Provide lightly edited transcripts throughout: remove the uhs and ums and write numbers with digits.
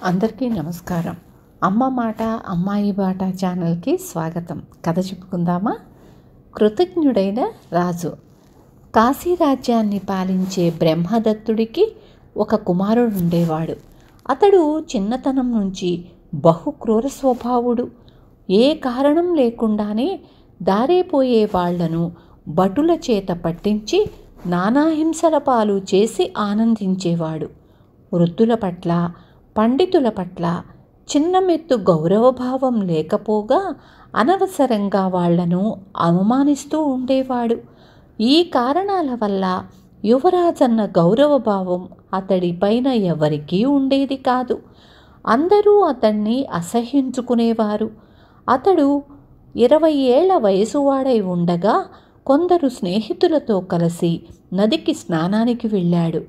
అందరికీ నమస్కారం. అమ్మ మాట అమ్మాయి బాట ఛానల్కి స్వాగతం. కథ చెప్పుకుందామా? కృతజ్ఞుడైన రాజు. కాశీ రాజ్యాన్ని పాలించే బ్రహ్మదత్తుడికి ఒక కుమారుడు ఉండేవాడు. అతడు చిన్నతనం నుంచి బహు క్రూర స్వభావుడు. ఏ కారణం లేకుండానే దారేపోయే వాళ్లను భటుల చేత పట్టించి నానాహింసల పాలు చేసి ఆనందించేవాడు. వృద్ధుల పట్ల, పండితుల పట్ల చిన్నమెత్తు గౌరవభావం లేకపోగా అనవసరంగా వాళ్లను అవమానిస్తూ ఉండేవాడు. ఈ కారణాల వల్ల యువరాజన్న గౌరవభావం అతడిపైన ఎవరికీ ఉండేది కాదు. అందరూ అతన్ని అసహ్యించుకునేవారు. అతడు 20 ఏళ్ల వయసువాడై ఉండగా కొందరు స్నేహితులతో కలిసి నదికి స్నానానికి వెళ్ళాడు.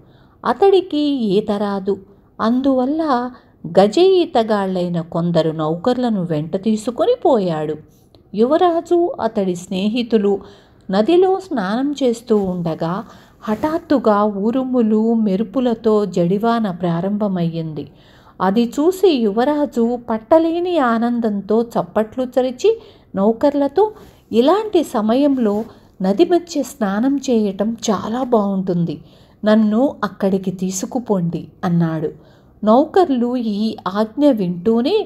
అతడికి ఈత రాదు. అందువల్ల గజ ఈతగాళ్లైన కొందరు నౌకర్లను వెంట తీసుకొని పోయాడు. యువరాజు అతడి స్నేహితులు నదిలో స్నానం చేస్తూ ఉండగా హఠాత్తుగా ఉరుములు మెరుపులతో జడివాన ప్రారంభమయ్యింది. అది చూసి యువరాజు పట్టలేని ఆనందంతో చప్పట్లు చరిచి నౌకర్లతో, ఇలాంటి సమయంలో నది మధ్య స్నానం చేయటం చాలా బాగుంటుంది, నన్ను అక్కడికి తీసుకుపోండి అన్నాడు. నౌకర్లు ఈ ఆజ్ఞ వింటూనే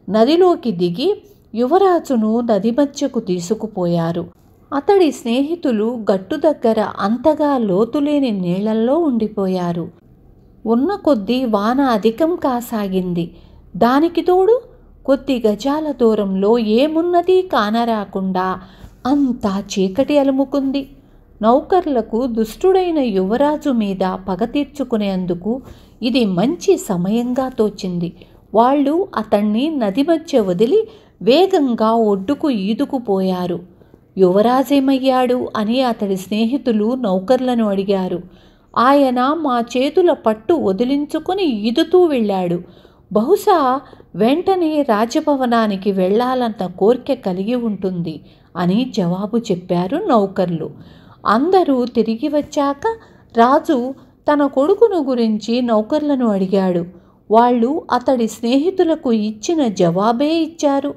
నదిలోకి దిగి యువరాజును నది మధ్యకు తీసుకుపోయారు. అతడి స్నేహితులు గట్టు దగ్గర అంతగా లోతులేని నీళ్లల్లో ఉండిపోయారు. ఉన్న కొద్దీ వాన అధికం కాసాగింది. దానికి తోడు కొద్ది గజాల దూరంలో ఏమున్నది కానరాకుండా అంతా చీకటి అలుముకుంది. నౌకర్లకు దుష్టుడైన యువరాజు మీద పగ తీర్చుకునేందుకు ఇది మంచి సమయంగా తోచింది. వాళ్ళు అతన్ని నది మధ్య వదిలి వేగంగా ఒడ్డుకు ఈదుకుపోయారు. యువరాజేమయ్యాడు అని అతడి స్నేహితులు నౌకర్లను అడిగారు. ఆయన మా చేతుల పట్టు వదిలించుకొని ఈదుతూ వెళ్ళాడు. బహుశా వెంటనే రాజభవనానికి వెళ్ళాలన్న కోరిక కలిగి ఉంటుంది అని జవాబు చెప్పారు నౌకర్లు. అందరూ తిరిగి వచ్చాక రాజు తన కొడుకును గురించి నౌకర్లను అడిగాడు. వాళ్ళు అతడి స్నేహితులకు ఇచ్చిన జవాబే ఇచ్చారు.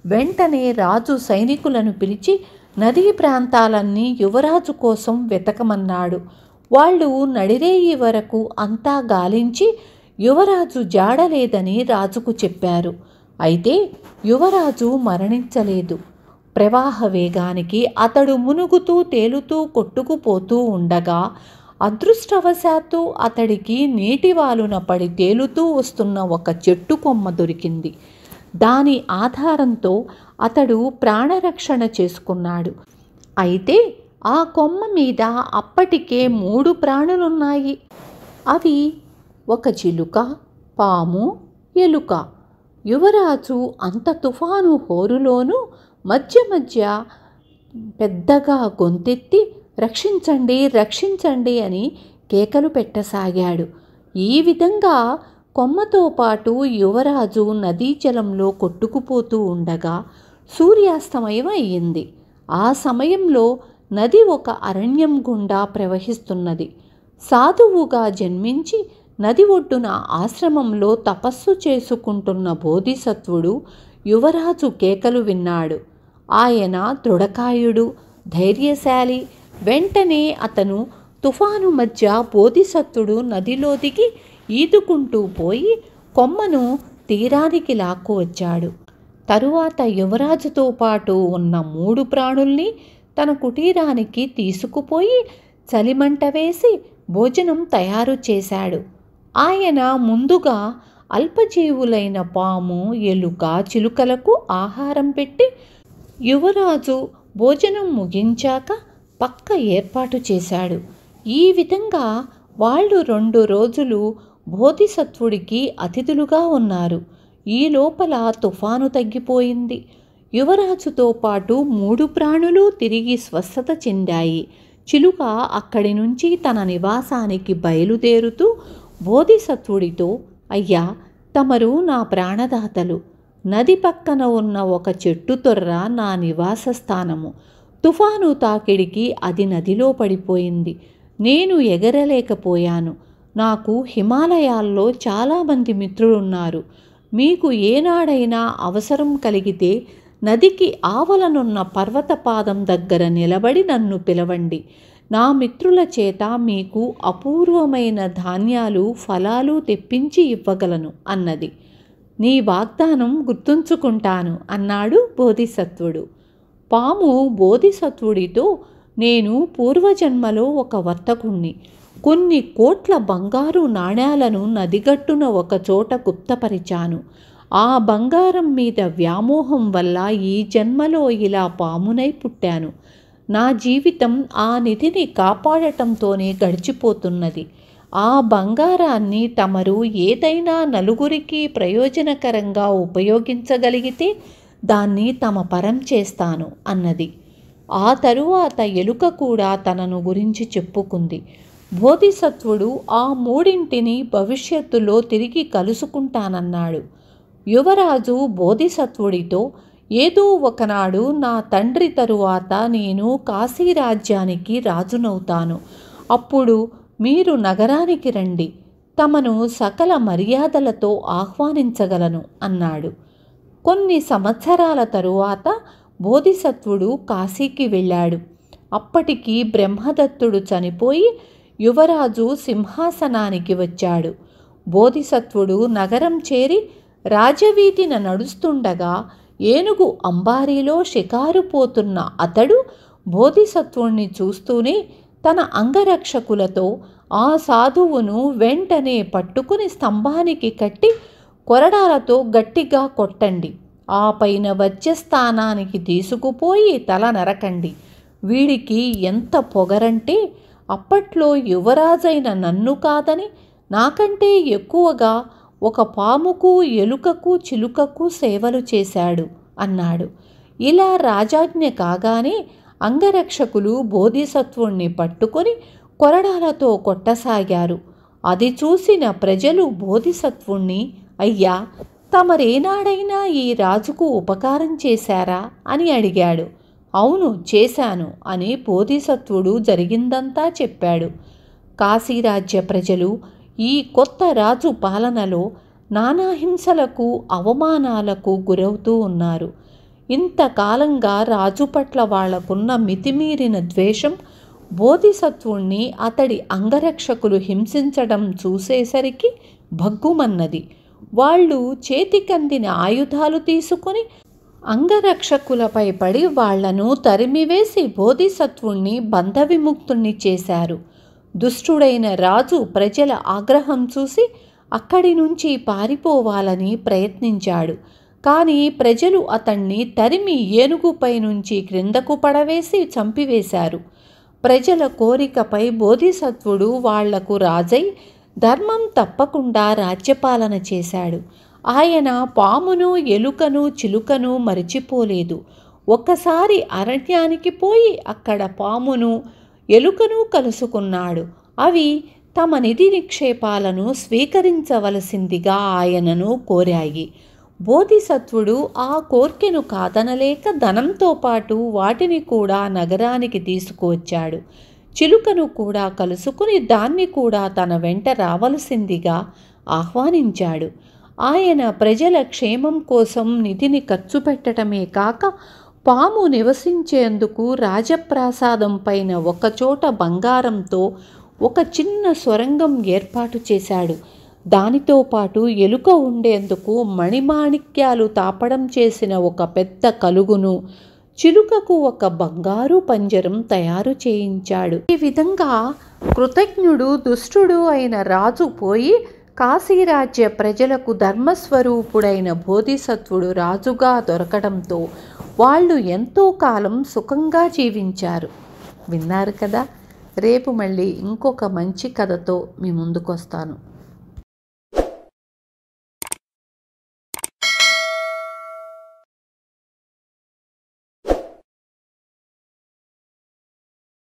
వెంటనే రాజు సైనికులను పిలిచి నదీ ప్రాంతాలన్నీ యువరాజు కోసం వెతకమన్నాడు. వాళ్ళు నడిరేయి వరకు అంతా గాలించి యువరాజు జాడలేదని రాజుకు చెప్పారు. అయితే యువరాజు మరణించలేదు. ప్రవాహ వేగానికి అతడు మునుగుతూ తేలుతూ కొట్టుకుపోతూ ఉండగా అదృష్టవశాత్తు అతడికి నీటివాలున పడి తేలుతూ వస్తున్న ఒక చెట్టు కొమ్మ దొరికింది. దాని ఆధారంతో అతడు ప్రాణరక్షణ చేసుకున్నాడు. అయితే ఆ కొమ్మ మీద అప్పటికే 3 ప్రాణులున్నాయి. అవి ఒక చిలుక, పాము, ఎలుక. యువరాజు అంత తుఫాను హోరులోనూ మధ్య మధ్య పెద్దగా గొంతెత్తి రక్షించండి, రక్షించండి అని కేకలు పెట్టసాగాడు. ఈ విధంగా కొమ్మతో పాటు యువరాజు నదీ జలంలో కొట్టుకుపోతూ ఉండగా సూర్యాస్తమయం అయ్యింది. ఆ సమయంలో నది ఒక అరణ్యం గుండా ప్రవహిస్తున్నది. సాధువుగా జన్మించి నది ఒడ్డున ఆశ్రమంలో తపస్సు చేసుకుంటున్న బోధిసత్వుడు యువరాజు కేకలు విన్నాడు. ఆయన దృఢకాయుడు, ధైర్యశాలి. వెంటనే అతను తుఫాను మధ్య బోధిసత్వుడు నదిలో దిగి ఈదుకుంటూ పోయి కొమ్మను తీరానికి లాక్కువచ్చాడు. తరువాత యువరాజుతో పాటు ఉన్న 3 ప్రాణుల్ని తన కుటీరానికి తీసుకుపోయి చలిమంట వేసి భోజనం తయారు చేశాడు. ఆయన ముందుగా అల్పజీవులైన పాము, ఎలుక, చిలుకలకు ఆహారం పెట్టి యువరాజు భోజనం ముగించాక పక్క ఏర్పాటు చేశాడు. ఈ విధంగా వాళ్ళు 2 రోజులు బోధిసత్వుడికి అతిథులుగా ఉన్నారు. ఈ లోపల తుఫాను తగ్గిపోయింది. యువరాజుతో పాటు 3 ప్రాణులు తిరిగి స్వస్థత చెందాయి. చిలుక అక్కడి నుంచి తన నివాసానికి బయలుదేరుతూ బోధిసత్వుడితో, అయ్యా, తమరు నా ప్రాణదాతలు. నది పక్కన ఉన్న ఒక చెట్టు తొర్ర నా నివాస స్థానము. తుఫాను తాకిడికి అది నదిలో పడిపోయింది. నేను ఎగరలేకపోయాను. నాకు హిమాలయాల్లో చాలామంది మిత్రులున్నారు. మీకు ఏనాడైనా అవసరం కలిగితే నదికి ఆవలనున్న పర్వతపాదం దగ్గర నిలబడి నన్ను పిలవండి. నా మిత్రుల చేత మీకు అపూర్వమైన ధాన్యాలు ఫలాలు తెప్పించి ఇవ్వగలను అన్నది. నీ వాగ్దానం గుర్తుంచుకుంటాను అన్నాడు బోధిసత్వుడు. పాము బోధిసత్వుడితో, నేను పూర్వజన్మలో ఒక వర్తకుణ్ణి. కొన్ని కోట్ల బంగారు నాణేలను నదిగట్టున ఒకచోట గుప్తపరిచాను. ఆ బంగారం మీద వ్యామోహం వల్ల ఈ జన్మలో ఇలా పామునై పుట్టాను. నా జీవితం ఆ నిధిని కాపాడటంతోనే గడిచిపోతున్నది. ఆ బంగారాన్ని తమరు ఏదైనా నలుగురికి ప్రయోజనకరంగా ఉపయోగించగలిగితే దాన్ని తమ పరం చేస్తాను అన్నది. ఆ తరువాత ఎలుక కూడా తనను గురించి చెప్పుకుంది. బోధిసత్వుడు ఆ మూడింటిని భవిష్యత్తులో తిరిగి కలుసుకుంటానన్నాడు. యువరాజు బోధిసత్వుడితో, ఏదో ఒకనాడు నా తండ్రి తరువాత నేను కాశీరాజ్యానికి రాజునవుతాను. అప్పుడు మీరు నగరానికి రండి. తమను సకల మర్యాదలతో ఆహ్వానించగలను అన్నాడు. కొన్ని సంవత్సరాల తరువాత బోధిసత్వుడు కాశీకి వెళ్ళాడు. అప్పటికి బ్రహ్మదత్తుడు చనిపోయి యువరాజు సింహాసనానికి వచ్చాడు. బోధిసత్వుడు నగరం చేరి రాజవీధిన నడుస్తుండగా ఏనుగు అంబారీలో షికారు పోతున్న అతడు బోధిసత్వుణ్ణి చూస్తూనే తన అంగరక్షకులతో ఆ సాధువును వెంటనే పట్టుకుని స్తంభానికి కట్టి కొరడాలతో గట్టిగా కొట్టండి. ఆ పైన వచ్చే స్థానానికి తీసుకుపోయి తల నరకండి. వీడికి ఎంత పొగరంటే అప్పట్లో యువరాజైన నన్ను కాదని నాకంటే ఎక్కువగా ఒక పాముకు, ఎలుకకు, చిలుకకు సేవలు చేశాడు అన్నాడు. ఇలా రాజాజ్ఞ కాగానే అంగరక్షకులు బోధిసత్వుణ్ణి పట్టుకొని కొరడాలతో కొట్టసాగారు. అది చూసిన ప్రజలు బోధిసత్వుణ్ణి, అయ్యా, తమరేనాడైనా ఈ రాజుకు ఉపకారం చేశారా అని అడిగాడు. అవును, చేశాను అని బోధిసత్వుడు జరిగిందంతా చెప్పాడు. కాశీరాజ్య ప్రజలు ఈ కొత్త రాజు పాలనలో నానా హింసలకు, అవమానాలకు గురవుతూ ఉన్నారు. ఇంతకాలంగా రాజు పట్ల వాళ్లకున్న మితిమీరిన ద్వేషం బోధిసత్వుణ్ణి అతడి అంగరక్షకులు హింసించడం చూసేసరికి భగ్గుమన్నది. వాళ్ళు చేతికందిన ఆయుధాలు తీసుకుని అంగరక్షకులపై పడి వాళ్లను తరిమివేసి బోధిసత్వుణ్ణి బంధవిముక్తుణ్ణి చేశారు. దుష్టుడైన రాజు ప్రజల ఆగ్రహం చూసి అక్కడి నుంచి పారిపోవాలని ప్రయత్నించాడు. కానీ ప్రజలు అతన్ని తరిమి ఏనుగుపై నుంచి క్రిందకు పడవేసి చంపివేశారు. ప్రజల కోరికపై బోధిసత్వుడు వాళ్లకు రాజై ధర్మం తప్పకుండా రాజ్యపాలన చేశాడు. ఆయన పామును, ఎలుకను, చిలుకను మరిచిపోలేదు. ఒక్కసారి అరణ్యానికి పోయి అక్కడ పామును, ఎలుకను కలుసుకున్నాడు. అవి తమ నిధి నిక్షేపాలను స్వీకరించవలసిందిగా ఆయనను కోరాయి. బోధిసత్వుడు ఆ కోర్కెను కాదనలేక ధనంతో పాటు వాటిని కూడా నగరానికి తీసుకువచ్చాడు. చిలుకను కూడా కలుసుకుని దాన్ని కూడా తన వెంట రావలసిందిగా ఆహ్వానించాడు. ఆయన ప్రజల క్షేమం కోసం నిధిని ఖర్చు పెట్టడమే కాక పాము నివసించేందుకు రాజప్రాసాదం పైన ఒకచోట బంగారంతో ఒక చిన్న సొరంగం ఏర్పాటు చేశాడు. దానితో పాటు ఎలుక ఉండేందుకు మణిమాణిక్యాలు తాపడం చేసిన ఒక పెద్ద కలుగును, చిలుకకు ఒక బంగారు పంజరం తయారు చేయించాడు. ఈ విధంగా కృతజ్ఞుడు, దుష్టుడు అయిన రాజు పోయి కాశీరాజ్య ప్రజలకు ధర్మస్వరూపుడైన బోధిసత్వుడు రాజుగా దొరకడంతో వాళ్ళు ఎంతో కాలం సుఖంగా జీవించారు. విన్నారు కదా. రేపు మళ్ళీ ఇంకొక మంచి కథతో మీ ముందుకు వస్తాను.